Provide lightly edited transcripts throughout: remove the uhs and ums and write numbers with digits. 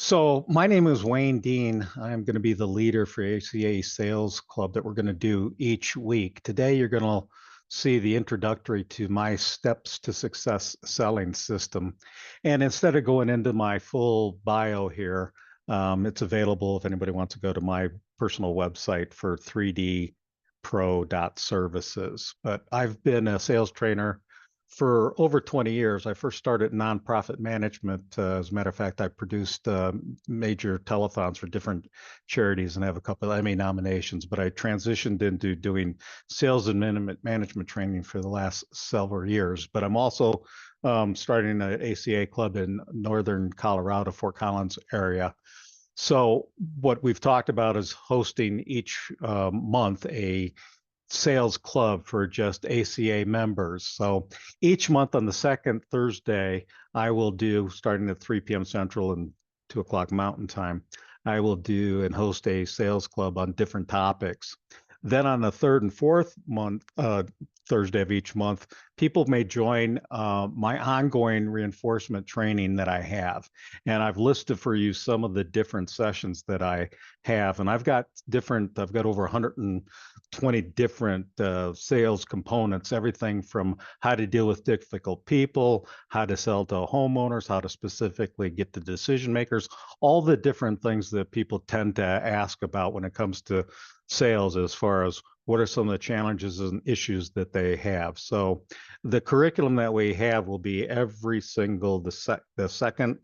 So my name is Wayne Dean. I'm going to be the leader for ACA Sales Club that we're going to do each week. Today, you're going to see the introductory to my Steps to Success selling system. And instead of going into my full bio here, it's available if anybody wants to go to my personal website for 3dpro.services. But I've been a sales trainer for over 20 years. I first started nonprofit management. As a matter of fact, I produced major telethons for different charities and have a couple of Emmy nominations, but I transitioned into doing sales and management training for the last several years. But I'm also starting an ACA club in Northern Colorado, Fort Collins area. So what we've talked about is hosting each month a sales club for just ACA members. So each month on the second Thursday, I will do, starting at 3 p.m. Central and 2 o'clock Mountain Time, I will do and host a sales club on different topics. Then on the third and fourth Thursday of each month, people may join my ongoing reinforcement training that I have. And I've listed for you some of the different sessions that I have. And I've got over 120 different sales components, everything from how to deal with difficult people, how to sell to homeowners, how to specifically get to decision makers, all the different things that people tend to ask about when it comes to sales, as far as what are some of the challenges and issues that they have. So the curriculum that we have will be every single, the second,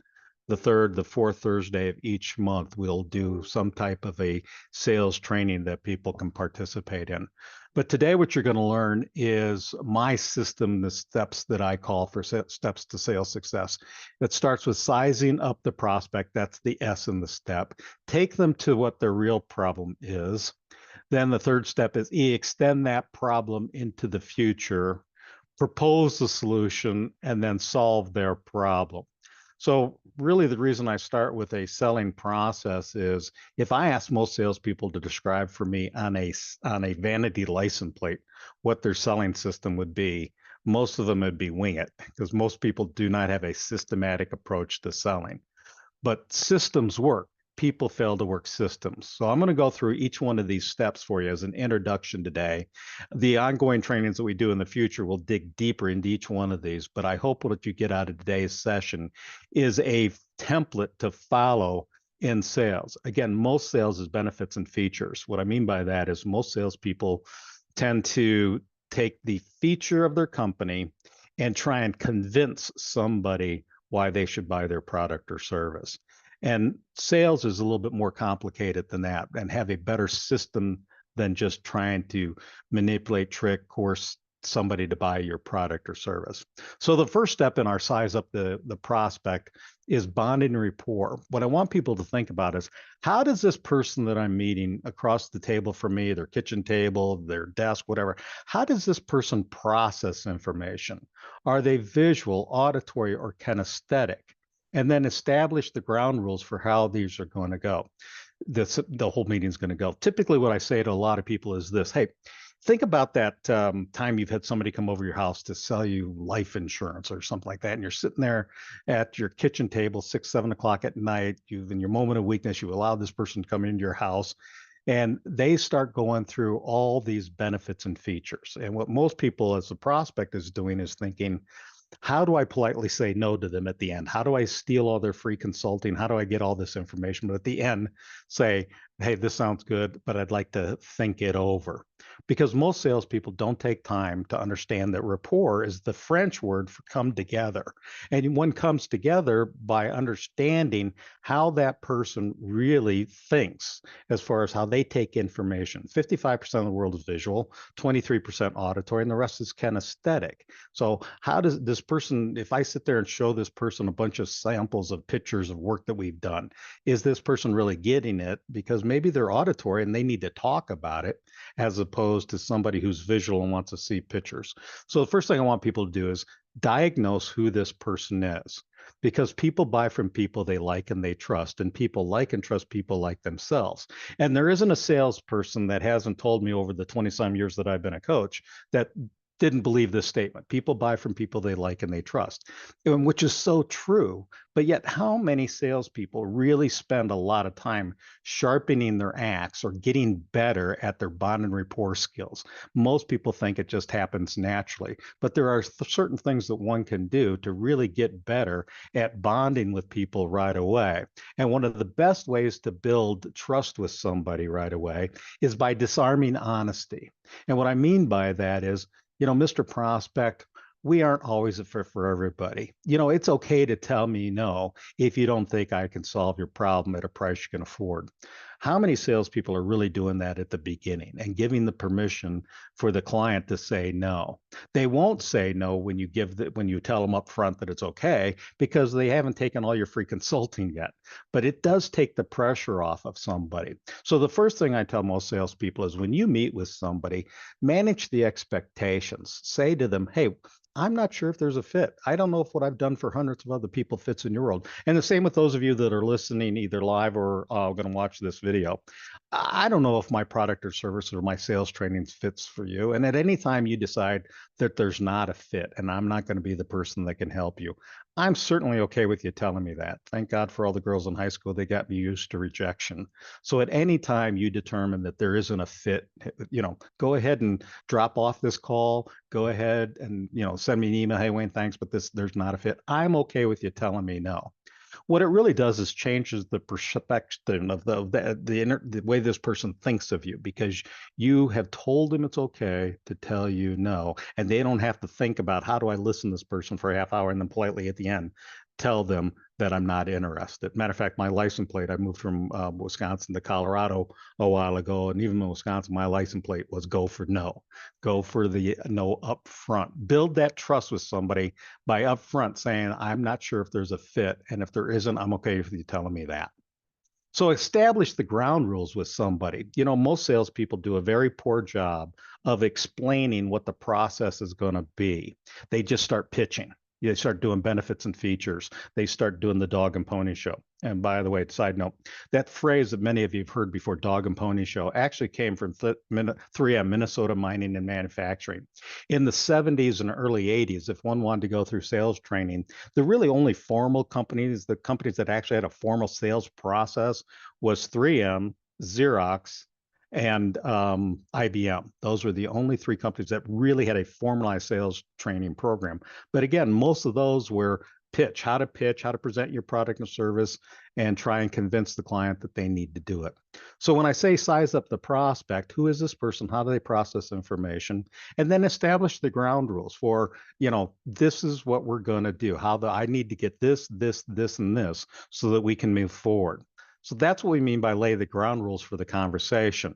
the third, the fourth Thursday of each month, we'll do some type of a sales training that people can participate in. But today, what you're going to learn is my system, the steps that I call for steps to sales success. It starts with sizing up the prospect. That's the S in the step. Take them to what their real problem is. Then the third step is extend that problem into the future, propose the solution, and then solve their problem. So really the reason I start with a selling process is if I ask most salespeople to describe for me on a vanity license plate what their selling system would be, most of them would be wing it, because most people do not have a systematic approach to selling. But systems work. People fail to work systems. So I'm going to go through each one of these steps for you as an introduction today. The ongoing trainings that we do in the future will dig deeper into each one of these, but I hope what you get out of today's session is a template to follow in sales. Again, most sales is benefits and features. What I mean by that is most salespeople tend to take the feature of their company and try and convince somebody why they should buy their product or service. And sales is a little bit more complicated than that and have a better system than just trying to manipulate, trick, coerce somebody to buy your product or service. So the first step in our size up the prospect is bonding rapport. What I want people to think about is, how does this person that I'm meeting across the table from me, their kitchen table, their desk, whatever, how does this person process information? Are they visual, auditory, or kinesthetic? And then establish the ground rules for how these are going to go. The whole meeting is going to go. Typically, what I say to a lot of people is this: hey, think about that time you've had somebody come over your house to sell you life insurance or something like that, and you're sitting there at your kitchen table, 6, 7 o'clock at night. You've, in your moment of weakness, you allow this person to come into your house, and they start going through all these benefits and features. And what most people, as a prospect, is doing is thinking, how do I politely say no to them at the end? How do I steal all their free consulting? How do I get all this information? But at the end, say, hey, this sounds good, but I'd like to think it over. Because most salespeople don't take time to understand that rapport is the French word for come together. And one comes together by understanding how that person really thinks as far as how they take information. 55% of the world is visual, 23% auditory, and the rest is kinesthetic. So how does this person, if I sit there and show this person a bunch of samples of pictures of work that we've done, is this person really getting it? Because maybe they're auditory and they need to talk about it, as opposed to somebody who's visual and wants to see pictures. So the first thing I want people to do is diagnose who this person is, because people buy from people they like and they trust, and people like and trust people like themselves. And there isn't a salesperson that hasn't told me over the 20-some years that I've been a coach that didn't believe this statement. People buy from people they like and they trust, and which is so true. But yet, how many salespeople really spend a lot of time sharpening their axe or getting better at their bond and rapport skills? Most people think it just happens naturally, but there are certain things that one can do to really get better at bonding with people right away. And one of the best ways to build trust with somebody right away is by disarming honesty. And what I mean by that is, Mr. Prospect, we aren't always a fit for everybody. It's okay to tell me no if you don't think I can solve your problem at a price you can afford. How many salespeople are really doing that at the beginning and giving the permission for the client to say no? They won't say no when you tell them up front that it's okay because they haven't taken all your free consulting yet. But it does take the pressure off of somebody. So the first thing I tell most salespeople is when you meet with somebody, manage the expectations. Say to them, hey, I'm not sure if there's a fit. I don't know if what I've done for hundreds of other people fits in your world. And the same with those of you that are listening either live or going to watch this video. I don't know if my product or service or my sales training fits for you. And at any time you decide that there's not a fit and I'm not going to be the person that can help you, I'm certainly okay with you telling me that. Thank God for all the girls in high school. They got me used to rejection. So at any time you determine that there isn't a fit, go ahead and drop off this call. Go ahead and, send me an email. Hey, Wayne, thanks, but there's not a fit. I'm okay with you telling me no. What it really does is changes the perception of the way this person thinks of you because you have told them it's okay to tell you no, and they don't have to think about how do I listen to this person for a half hour and then politely at the end tell them that I'm not interested. Matter of fact, my license plate, I moved from Wisconsin to Colorado a while ago, and even in Wisconsin, my license plate was go for no. Go for the no up front. Build that trust with somebody by up front saying, I'm not sure if there's a fit, and if there isn't, I'm okay with you telling me that. So establish the ground rules with somebody. Most salespeople do a very poor job of explaining what the process is going to be. They just start pitching. They start doing benefits and features. They start doing the dog and pony show. And by the way, side note, that phrase that many of you have heard before, dog and pony show, actually came from 3M, Minnesota Mining and Manufacturing. In the 70s and early 80s, if one wanted to go through sales training, the really only formal companies, the companies that actually had a formal sales process, was 3M, Xerox, and IBM. Those were the only three companies that really had a formalized sales training program. But again, most of those were pitch, how to present your product and service, and try and convince the client that they need to do it. So when I say size up the prospect, who is this person? How do they process information? And then establish the ground rules for, this is what we're going to do. I need to get this, and this so that we can move forward. So that's what we mean by lay the ground rules for the conversation.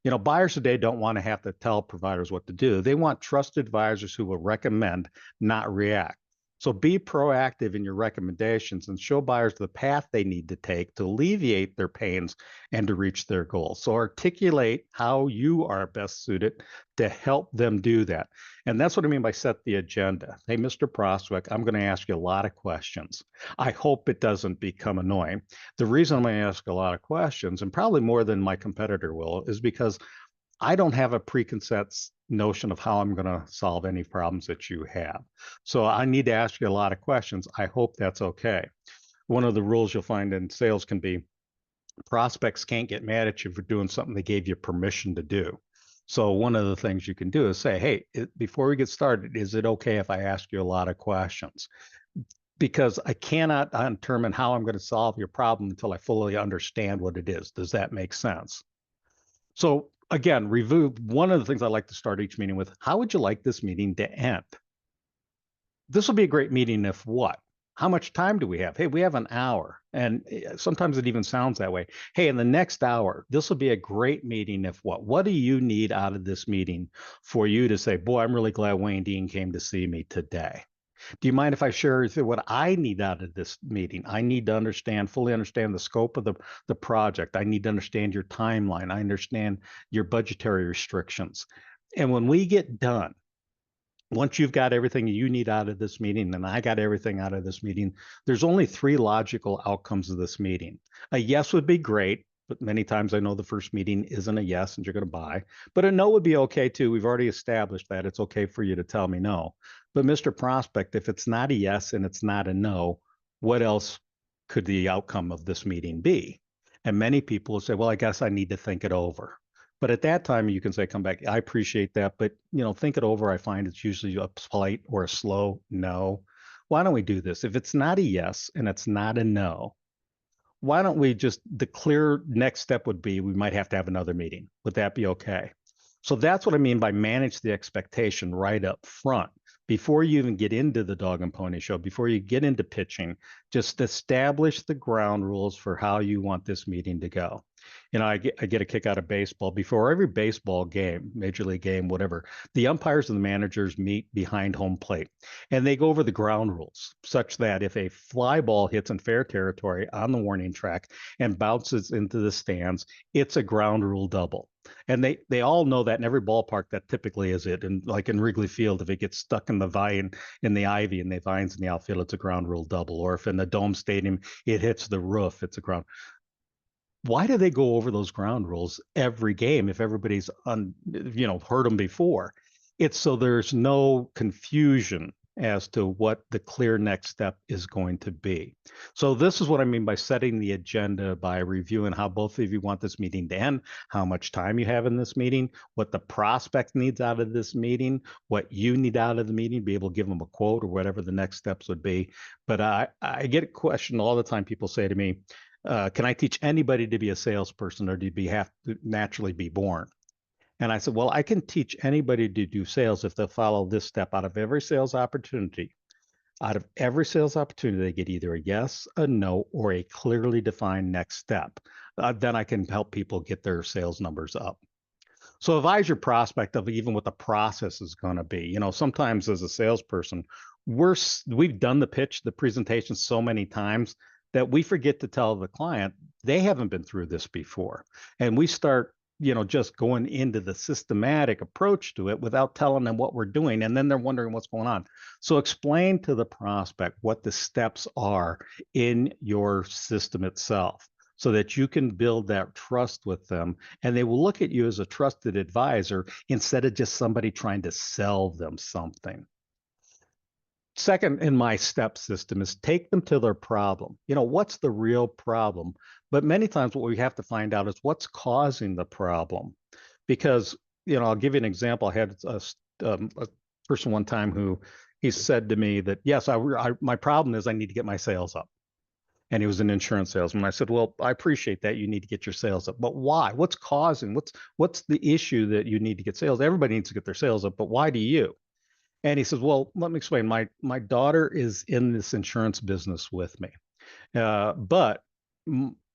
Buyers today don't want to have to tell providers what to do. They want trusted advisors who will recommend, not react. So be proactive in your recommendations and show buyers the path they need to take to alleviate their pains and to reach their goals. So articulate how you are best suited to help them do that. And that's what I mean by set the agenda. Hey, Mr. Prospect, I'm going to ask you a lot of questions. I hope it doesn't become annoying. The reason I'm going to ask a lot of questions, and probably more than my competitor will, is because I don't have a preconceived notion of how I'm going to solve any problems that you have. So I need to ask you a lot of questions. I hope that's okay. One of the rules you'll find in sales can be prospects can't get mad at you for doing something they gave you permission to do. So one of the things you can do is say, hey, before we get started, is it okay if I ask you a lot of questions? Because I cannot determine how I'm going to solve your problem until I fully understand what it is. Does that make sense? So again, review. One of the things I like to start each meeting with, how would you like this meeting to end? This will be a great meeting if what? How much time do we have? Hey, we have an hour. And sometimes it even sounds that way. Hey, in the next hour, this will be a great meeting if what? What do you need out of this meeting for you to say, boy, I'm really glad Wayne Dean came to see me today? Do you mind if I share with you what I need out of this meeting? I need to fully understand the scope of the project. I need to understand your timeline. I understand your budgetary restrictions. And when we get done, once you've got everything you need out of this meeting, and I got everything out of this meeting, there's only three logical outcomes of this meeting. A yes would be great. but many times I know the first meeting isn't a yes and you're going to buy. But a no would be okay too. We've already established that it's okay for you to tell me no. But Mr. Prospect, if it's not a yes and it's not a no, what else could the outcome of this meeting be? And many people will say, well, I guess I need to think it over. But at that time, you can say, come back. I appreciate that, but think it over. I find it's usually a polite or a slow no. Why don't we do this? If it's not a yes and it's not a no, why don't we just, the clear next step would be we might have to have another meeting. Would that be okay? So that's what I mean by manage the expectation right up front. Before you even get into the dog and pony show, before you get into pitching, just establish the ground rules for how you want this meeting to go. I get a kick out of baseball. Before every baseball game, major league game, whatever, the umpires and the managers meet behind home plate and they go over the ground rules such that if a fly ball hits in fair territory on the warning track and bounces into the stands, it's a ground rule double. And they all know that in every ballpark that typically is it. And like in Wrigley Field, if it gets stuck in the vine in the ivy and the vines in the outfield, it's a ground rule double. Or if in the Dome Stadium it hits the roof, it's a ground. Why do they go over those ground rules every game if everybody's heard them before? It's so there's no confusion as to what the clear next step is going to be. So this is what I mean by setting the agenda, by reviewing how both of you want this meeting to end, how much time you have in this meeting, what the prospect needs out of this meeting, what you need out of the meeting, be able to give them a quote or whatever the next steps would be. But I get a question all the time. People say to me, can I teach anybody to be a salesperson, or do you have to naturally be born? And I said, well, I can teach anybody to do sales if they'll follow this step. Out of every sales opportunity, they get either a yes, a no, or a clearly defined next step. Then I can help people get their sales numbers up. So advise your prospect of even what the process is going to be. Sometimes as a salesperson, we've done the pitch, the presentation so many times that we forget to tell the client they haven't been through this before. And we start, just going into the systematic approach to it without telling them what we're doing. And then they're wondering what's going on. So explain to the prospect what the steps are in your system itself, so that you can build that trust with them and they will look at you as a trusted advisor instead of just somebody trying to sell them something. Second in my step system is take them to their problem. What's the real problem? But many times what we have to find out is what's causing the problem. Because, I'll give you an example. I had a person one time who he said to me that, yes, my problem is I need to get my sales up. And he was an insurance salesman. I said, well, I appreciate that. You need to get your sales up, but why? What's causing? What's the issue that you need to get sales? Everybody needs to get their sales up, but why do you? And he says, well, let me explain. My daughter is in this insurance business with me, but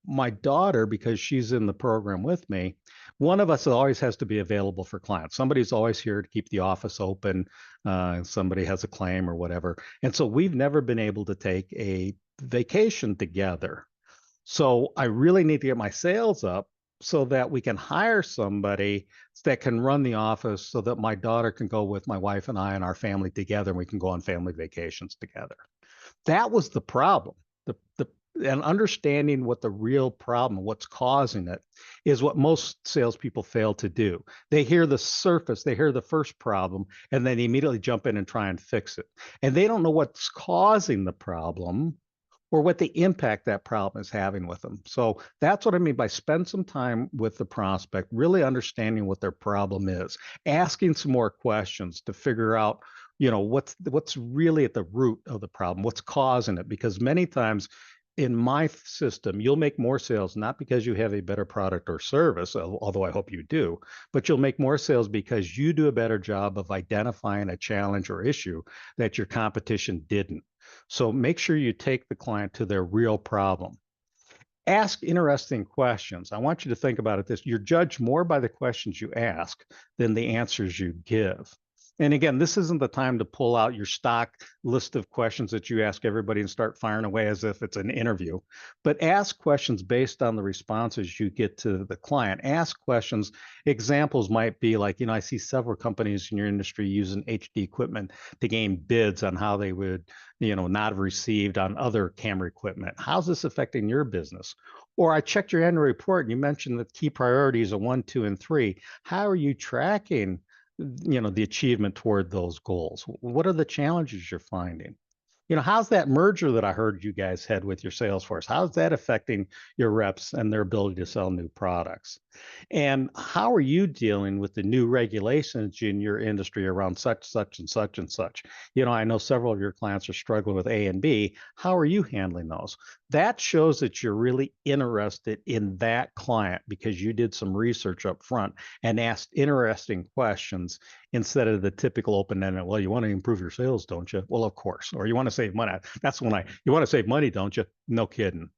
my daughter, because she's in the program with me, one of us always has to be available for clients. Somebody's always here to keep the office open. Somebody has a claim or whatever. And so we've never been able to take a vacation together. So I really need to get my sales up so that we can hire somebody that can run the office so that my daughter can go with my wife and I and our family together and we can go on family vacations together. That was the problem. And understanding what the real problem, what's causing it, is what most salespeople fail to do. They hear the surface, they hear the first problem, and then immediately jump in and try and fix it. And they don't know what's causing the problem or what the impact that problem is having with them. So that's what I mean by spend some time with the prospect, really understanding what their problem is, asking some more questions to figure out, what's really at the root of the problem, what's causing it. Because many times in my system, you'll make more sales, not because you have a better product or service, although I hope you do, but you'll make more sales because you do a better job of identifying a challenge or issue that your competition didn't. So make sure you take the client to their real problem. Ask interesting questions. I want you to think about it this: you're judged more by the questions you ask than the answers you give. And again, this isn't the time to pull out your stock list of questions that you ask everybody and start firing away as if it's an interview, but ask questions based on the responses you get to the client. Ask questions. Examples might be like, I see several companies in your industry using HD equipment to gain bids on how they would, not have received on other camera equipment. How's this affecting your business? Or I checked your annual report and you mentioned that key priorities are 1, 2, and 3. How are you tracking the achievement toward those goals? What are the challenges you're finding? How's that merger that I heard you guys had with your sales force? How's that affecting your reps and their ability to sell new products? And how are you dealing with the new regulations in your industry around such, such, and such, and such? I know several of your clients are struggling with A and B. How are you handling those? That shows that you're really interested in that client because you did some research up front and asked interesting questions instead of the typical open-ended, well, you want to improve your sales, don't you? Well, of course. Or you want to save money. That's when you want to save money, don't you? No kidding.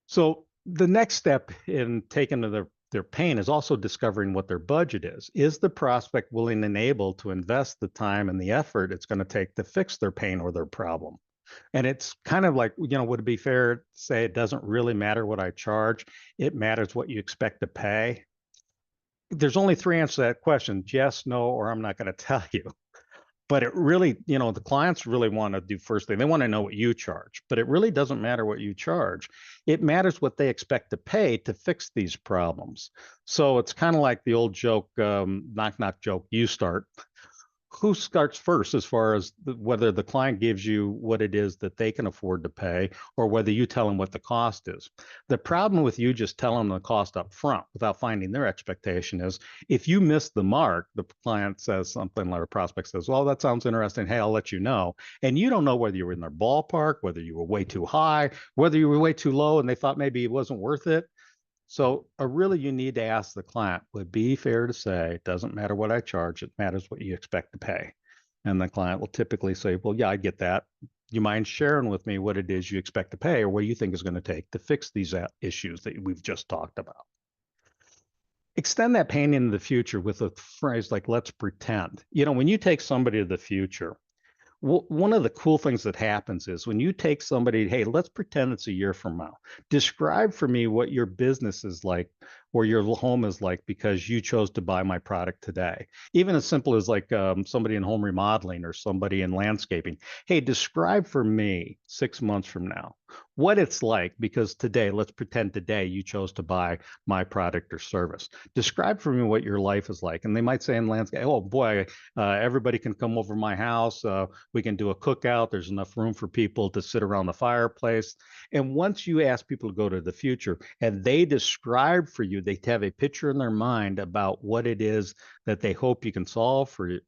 So the next step in taking their pain is also discovering what their budget is. Is the prospect willing and able to invest the time and the effort it's going to take to fix their pain or their problem? And it's kind of like, would it be fair to say it doesn't really matter what I charge? It matters what you expect to pay. There's only three answers to that question: yes, no, or I'm not going to tell you. But it really, the clients really want to do first thing. They want to know what you charge, but it really doesn't matter what you charge. It matters what they expect to pay to fix these problems. So it's kind of like the old joke, knock, knock joke, you start. Who starts first as far as whether the client gives you what it is that they can afford to pay or whether you tell them what the cost is? The problem with you just telling them the cost up front without finding their expectation is if you miss the mark, the client says something like a prospect says, well, that sounds interesting. Hey, I'll let you know. And you don't know whether you were in their ballpark, whether you were way too high, whether you were way too low and they thought maybe it wasn't worth it. So really you need to ask the client, would it be fair to say, it doesn't matter what I charge, it matters what you expect to pay. And the client will typically say, well, yeah, I get that. You mind sharing with me what it is you expect to pay or what you think is going to take to fix these issues that we've just talked about? Extend that pain into the future with a phrase like, let's pretend. When you take somebody to the future, one of the cool things that happens is when you take somebody, hey, let's pretend it's a year from now. Describe for me what your business is like or your home is like because you chose to buy my product today. Even as simple as like somebody in home remodeling or somebody in landscaping. Hey, describe for me 6 months from now what it's like because today, let's pretend today you chose to buy my product or service. Describe for me what your life is like. And they might say in landscape, oh boy, everybody can come over my house. We can do a cookout. There's enough room for people to sit around the fireplace. And once you ask people to go to the future and they describe for you, they have a picture in their mind about what it is that they hope you can solve for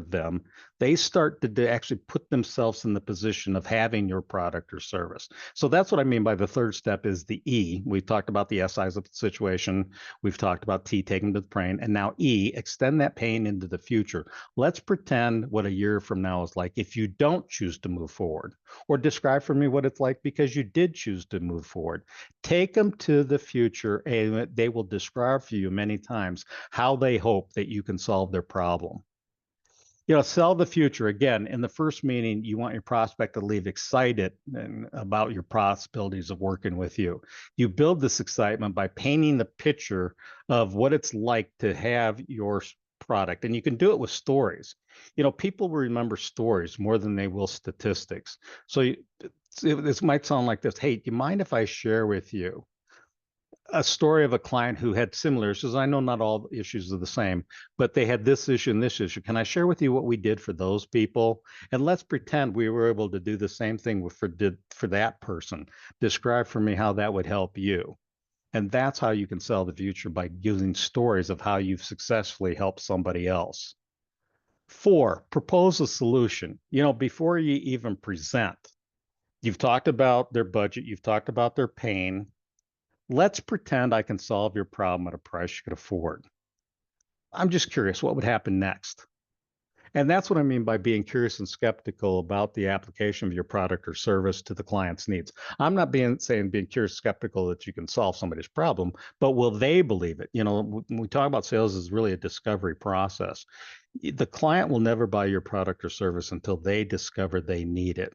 them, they start to actually put themselves in the position of having your product or service. So that's what I mean by the third step is the E. We've talked about the SIs of the situation. We've talked about T, taking to the brain. And now E, extend that pain into the future. Let's pretend what a year from now is like if you don't choose to move forward, or describe for me what it's like because you did choose to move forward. Take them to the future and they will describe for you many times how they hope that you can solve their problem. Sell the future. Again, in the first meeting, you want your prospect to leave excited about your possibilities of working with you. You build this excitement by painting the picture of what it's like to have your product. And you can do it with stories. People remember stories more than they will statistics. So this might sound like this. Hey, do you mind if I share with you a story of a client who had similar issues? I know not all issues are the same, but they had this issue and this issue. Can I share with you what we did for those people? And let's pretend we were able to do the same thing for that person. Describe for me how that would help you. And that's how you can sell the future, by using stories of how you've successfully helped somebody else. 4, propose a solution. Before you even present, you've talked about their budget, you've talked about their pain. Let's pretend I can solve your problem at a price you could afford. I'm just curious, what would happen next? And that's what I mean by being curious and skeptical about the application of your product or service to the client's needs. I'm not saying being curious, skeptical that you can solve somebody's problem, but will they believe it? When we talk about sales is really a discovery process. The client will never buy your product or service until they discover they need it.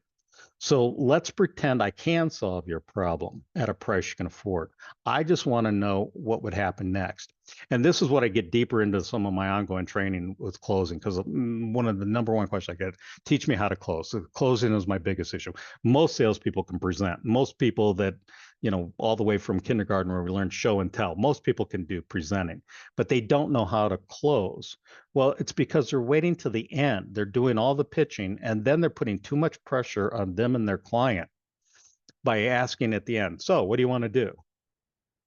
So let's pretend I can solve your problem at a price you can afford. I just want to know what would happen next. And this is what I get deeper into some of my ongoing training with closing, because one of the number one questions I get, teach me how to close. So closing is my biggest issue. Most salespeople can present. Most people that, all the way from kindergarten where we learn show and tell, most people can do presenting, but they don't know how to close. Well, it's because they're waiting to the end. They're doing all the pitching, and then they're putting too much pressure on them and their client by asking at the end, so what do you want to do?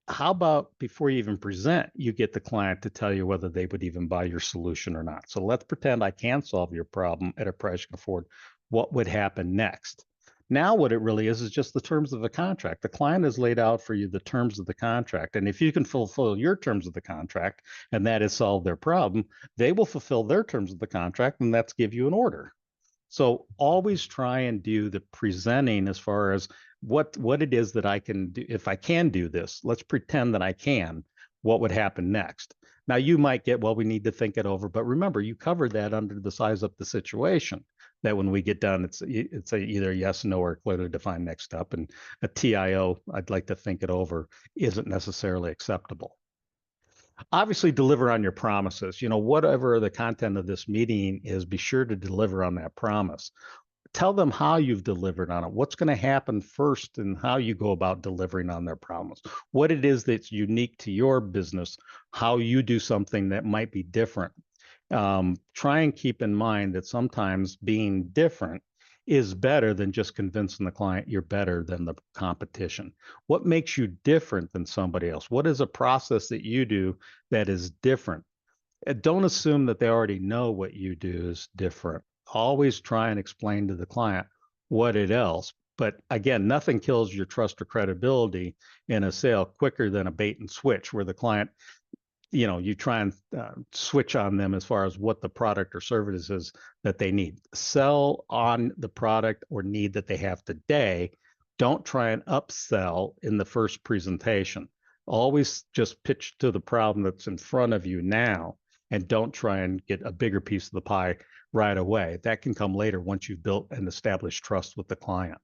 How about before you even present, you get the client to tell you whether they would even buy your solution or not? So let's pretend I can solve your problem at a price you can afford. What would happen next? Now, what it really is just the terms of the contract. The client has laid out for you the terms of the contract. And if you can fulfill your terms of the contract, and that is solve their problem, they will fulfill their terms of the contract, and that's give you an order. So always try and do the presenting as far as what it is that I can do. If I can do this, let's pretend that I can. What would happen next? Now you might get, well, we need to think it over, but remember, you covered that under the size up the situation. That when we get done, it's a either yes, no, or clearly defined next step. And a TIO, I'd like to think it over, isn't necessarily acceptable. Obviously, deliver on your promises. Whatever the content of this meeting is, be sure to deliver on that promise. Tell them how you've delivered on it, what's going to happen first, and how you go about delivering on their promise, what it is that's unique to your business, how you do something that might be different. Try and keep in mind that sometimes being different is better than just convincing the client you're better than the competition. What makes you different than somebody else? What is a process that you do that is different? Don't assume that they already know what you do is different. Always try and explain to the client what it else. But again, nothing kills your trust or credibility in a sale quicker than a bait and switch where the client, you try and switch on them as far as what the product or service is that they need. Sell on the product or need that they have today. Don't try and upsell in the first presentation. Always just pitch to the problem that's in front of you now, and don't try and get a bigger piece of the pie right away. That can come later once you've built and established trust with the client.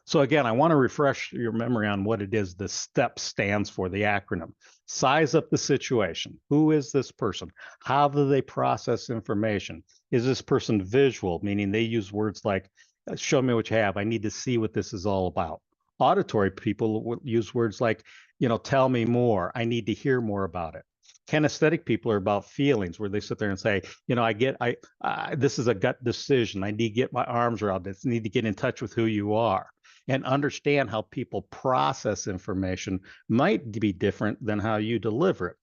So again, I want to refresh your memory on what it is the STEP stands for, the acronym. Size up the situation. Who is this person? How do they process information? Is this person visual, meaning they use words like, show me what you have. I need to see what this is all about. Auditory people will use words like, tell me more. I need to hear more about it. Kinesthetic people are about feelings, where they sit there and say, this is a gut decision. I need to get my arms around this. I need to get in touch with who you are, and understand how people process information might be different than how you deliver it.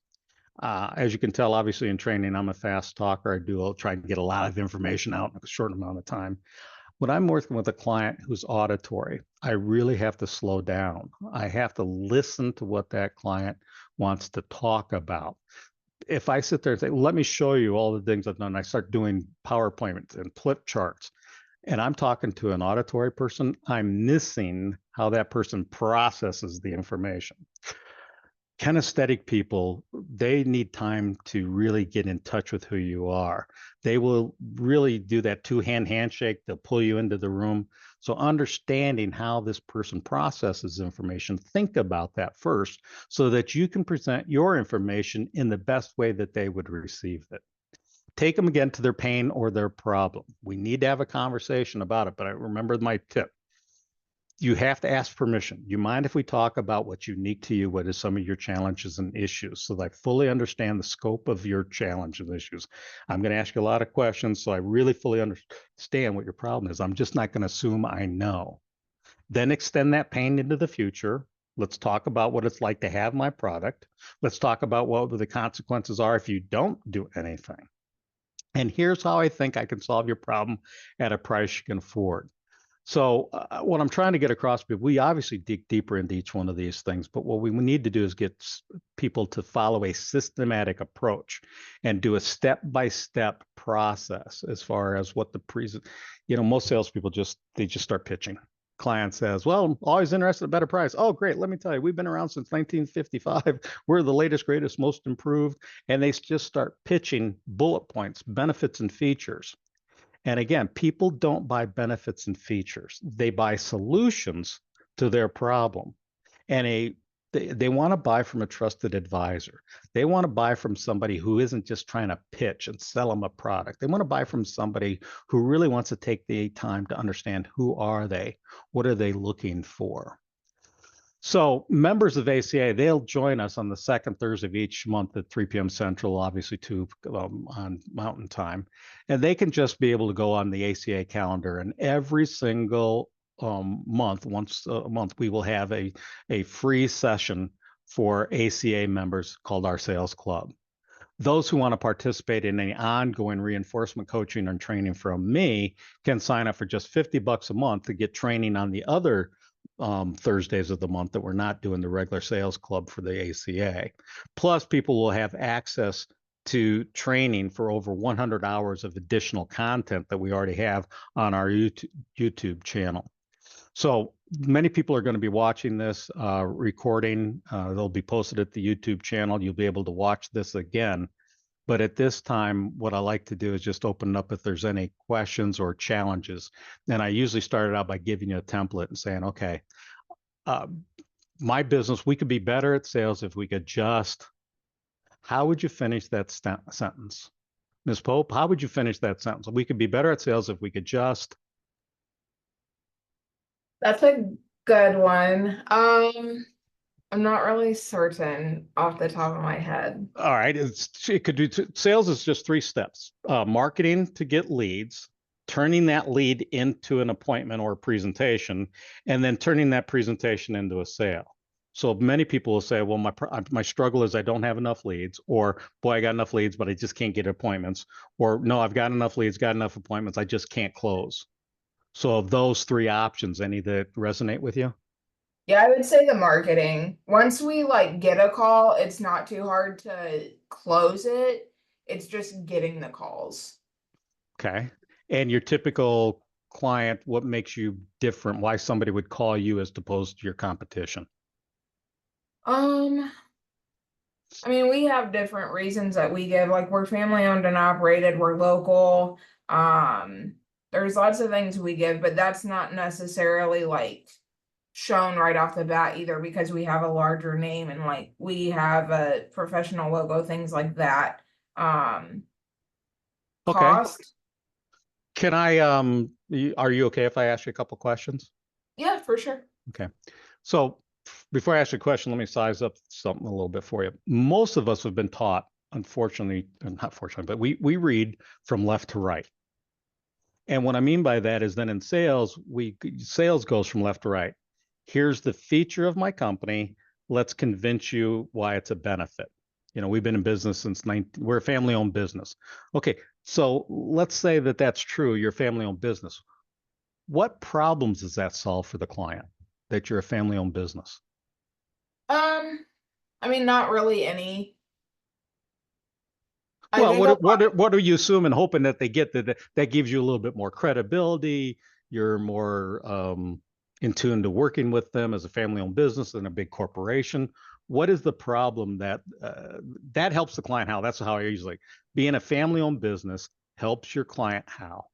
As you can tell, obviously in training, I'm a fast talker. I'll try and get a lot of information out in a short amount of time. When I'm working with a client who's auditory, I really have to slow down. I have to listen to what that client wants to talk about. If I sit there and say, let me show you all the things I've done, I start doing PowerPoint and flip charts, and I'm talking to an auditory person, I'm missing how that person processes the information. Kinesthetic people, they need time to really get in touch with who you are. They will really do that two-hand handshake. They'll pull you into the room. So understanding how this person processes information, think about that first so that you can present your information in the best way that they would receive it. Take them again to their pain or their problem. We need to have a conversation about it, but I remember my tip. You have to ask permission. You mind if we talk about what's unique to you? What is some of your challenges and issues? So that I fully understand the scope of your challenges and issues. I'm going to ask you a lot of questions, so I really fully understand what your problem is. I'm just not going to assume I know. Then extend that pain into the future. Let's talk about what it's like to have my product. Let's talk about what the consequences are if you don't do anything. And here's how I think I can solve your problem at a price you can afford. So what I'm trying to get across, we obviously dig deeper into each one of these things, but what we need to do is get people to follow a systematic approach and do a step-by-step process as far as what most salespeople just start pitching. client says, well, I'm always interested in a better price. Oh, great. Let me tell you, we've been around since 1955. We're the latest, greatest, most improved. And they just start pitching bullet points, benefits, and features. And again, people don't buy benefits and features. They buy solutions to their problem. And they want to buy from a trusted advisor. They want to buy from somebody who isn't just trying to pitch and sell them a product. They want to buy from somebody who really wants to take the time to understand who are they, what are they looking for. So members of ACA, they'll join us on the second Thursday of each month at 3 p.m. Central, obviously 2 on Mountain Time. And they can just be able to go on the ACA calendar, and every single month, once a month, we will have a free session for ACA members called our Sales Club. Those who want to participate in any ongoing reinforcement coaching and training from me can sign up for just $50 a month to get training on the other Thursdays of the month that we're not doing the regular sales club for the ACA. Plus, people will have access to training for over 100 hours of additional content that we already have on our YouTube channel. So many people are going to be watching this recording. They'll be posted at the YouTube channel. You'll be able to watch this again. But at this time, what I like to do is just open up if there's any questions or challenges. And I usually start it out by giving you a template and saying, okay, my business, we could be better at sales if we could just, how would you finish that sentence? Ms. Pope, how would you finish that sentence? We could be better at sales if we could just. That's a good one. I'm not really certain off the top of my head. All right, it could do sales is just 3 steps: marketing to get leads, turning that lead into an appointment or a presentation, and then turning that presentation into a sale. So many people will say, well, my struggle is I don't have enough leads, or boy, I got enough leads, but I just can't get appointments, or no, I've got enough leads, got enough appointments, I just can't close. So of those 3 options, any that resonate with you? Yeah, I would say the marketing. Once we like get a call, it's not too hard to close it. It's just getting the calls. Okay. And your typical client, what makes you different? Why somebody would call you as opposed to your competition? Um, I mean, we have different reasons that we give. Like we're family owned and operated, we're local. There's lots of things we give, but that's not necessarily like shown right off the bat either because we have a larger name and like we have a professional logo, things like that. Okay. Cost. Can I, are you okay if I ask you a couple questions? Yeah, for sure. Okay. So before I ask you a question, let me size up something a little bit for you. Most of us have been taught, unfortunately, not fortunately, but we read from left to right. And what I mean by that is then in sales, sales goes from left to right. Here's the feature of my company. Let's convince you why it's a benefit. You know, we've been in business since we're a family-owned business. Okay, so let's say that that's true. You're a family-owned business. What problems does that solve for the client that you're a family-owned business? I mean, not really any. I Well, think a lot. what are you assuming, hoping that they get that gives you a little bit more credibility? You're more in tune to working with them as a family-owned business than a big corporation. What is the problem that helps the client? How? That's how I usually being a family-owned business helps your client. How?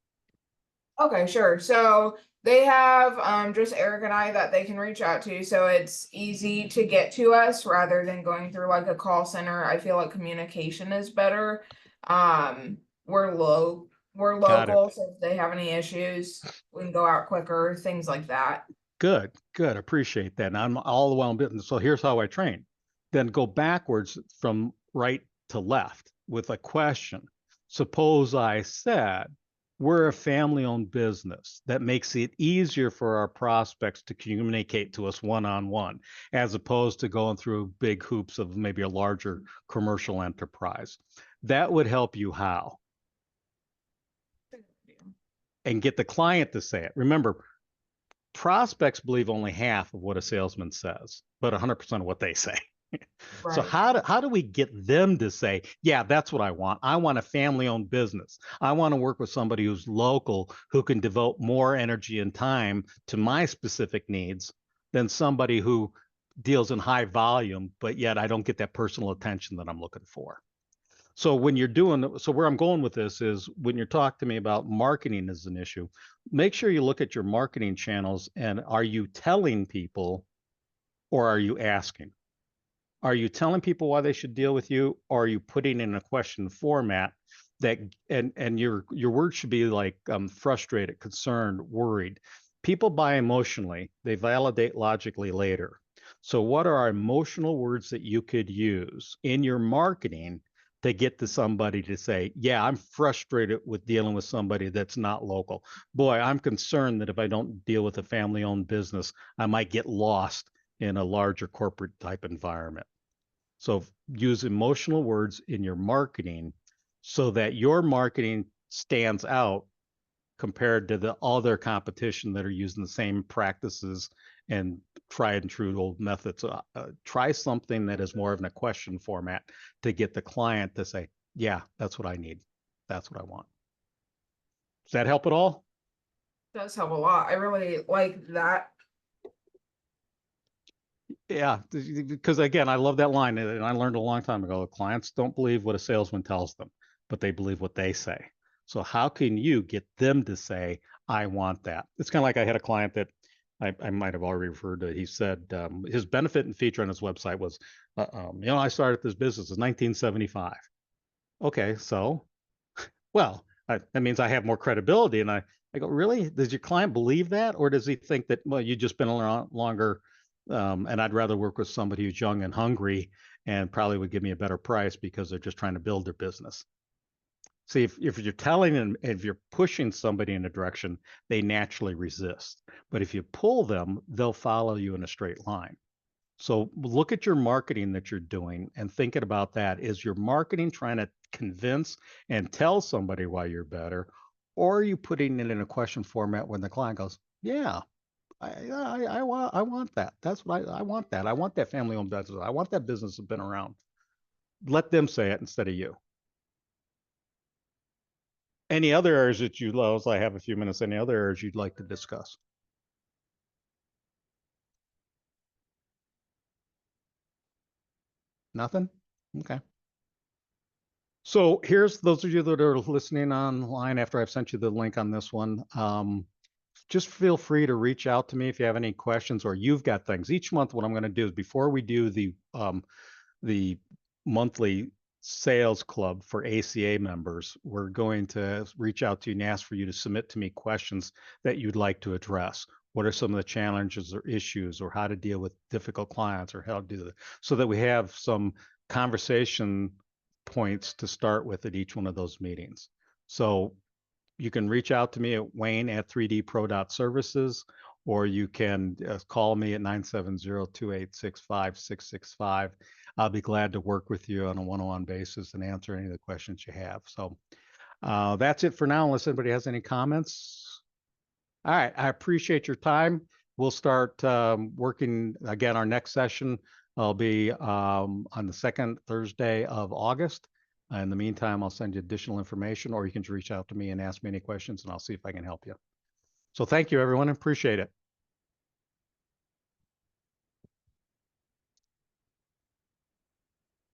Okay, sure. So they have just Eric and I that they can reach out to, so it's easy to get to us rather than going through like a call center. I feel like communication is better. Um, we're Got it. local, so if they have any issues, we can go out quicker, things like that. Good, good. Appreciate that. And I'm all the way on business. So here's how I train. Then go backwards from right to left with a question. Suppose I said, we're a family-owned business that makes it easier for our prospects to communicate to us one-on-one, as opposed to going through big hoops of maybe a larger commercial enterprise. That would help you how? And get the client to say it. Remember, prospects believe only half of what a salesman says, but 100% of what they say. So Right. how do we get them to say, yeah, that's what I want. I want a family-owned business. I want to work with somebody who's local, who can devote more energy and time to my specific needs than somebody who deals in high volume, but yet I don't get that personal attention that I'm looking for. So when you're doing, so where I'm going with this is when you're talking to me about marketing as an issue, make sure you look at your marketing channels and are you telling people or are you asking? Are you telling people why they should deal with you, or are you putting in a question format that and your words should be like frustrated, concerned, worried. People buy emotionally, they validate logically later. So what are emotional words that you could use in your marketing to get to somebody to say, yeah, I'm frustrated with dealing with somebody that's not local. Boy, I'm concerned that if I don't deal with a family-owned business, I might get lost in a larger corporate type environment. So use emotional words in your marketing so that your marketing stands out compared to the other competition that are using the same practices and tried and true old methods. Try something that is more of a question format to get the client to say, yeah, that's what I need. That's what I want. Does that help at all? Does help a lot. I really like that. Yeah, because again, I love that line, and I learned a long time ago. Clients don't believe what a salesman tells them, but they believe what they say. So how can you get them to say, "I want that"? It's kind of like I had a client that I might have already referred to. He said his benefit and feature on his website was, I started this business in 1975. Okay, so well, that means I have more credibility. And I go, really? Does your client believe that? Or does he think that, well, you've just been around longer and I'd rather work with somebody who's young and hungry and probably would give me a better price because they're just trying to build their business? See, if you're telling them, if you're pushing somebody in a direction, they naturally resist. But if you pull them, they'll follow you in a straight line. So look at your marketing that you're doing and thinking about that. Is your marketing trying to convince and tell somebody why you're better? Or are you putting it in a question format when the client goes, yeah, I want that. That's what I want that. I want that family owned business. I want that business that's been around. Let them say it instead of you. Any other areas that you love? I have a few minutes. Any other areas you'd like to discuss? Nothing? Okay. So here's those of you that are listening online after I've sent you the link on this one. Just feel free to reach out to me if you have any questions or you've got things. Each month, what I'm going to do is before we do the monthly sales club for ACA members, we're going to reach out to you and ask for you to submit to me questions that you'd like to address. What are some of the challenges or issues, or how to deal with difficult clients, or how to do that, so that we have some conversation points to start with at each one of those meetings. So you can reach out to me at wayne@3dpro.services, or you can call me at 970-286-5665. I'll be glad to work with you on a one-on-one basis and answer any of the questions you have. So that's it for now, unless anybody has any comments. All right, I appreciate your time. We'll start working again. Our next session will be on the second Thursday of August. In the meantime, I'll send you additional information, or you can reach out to me and ask me any questions, and I'll see if I can help you. So thank you, everyone. Appreciate it.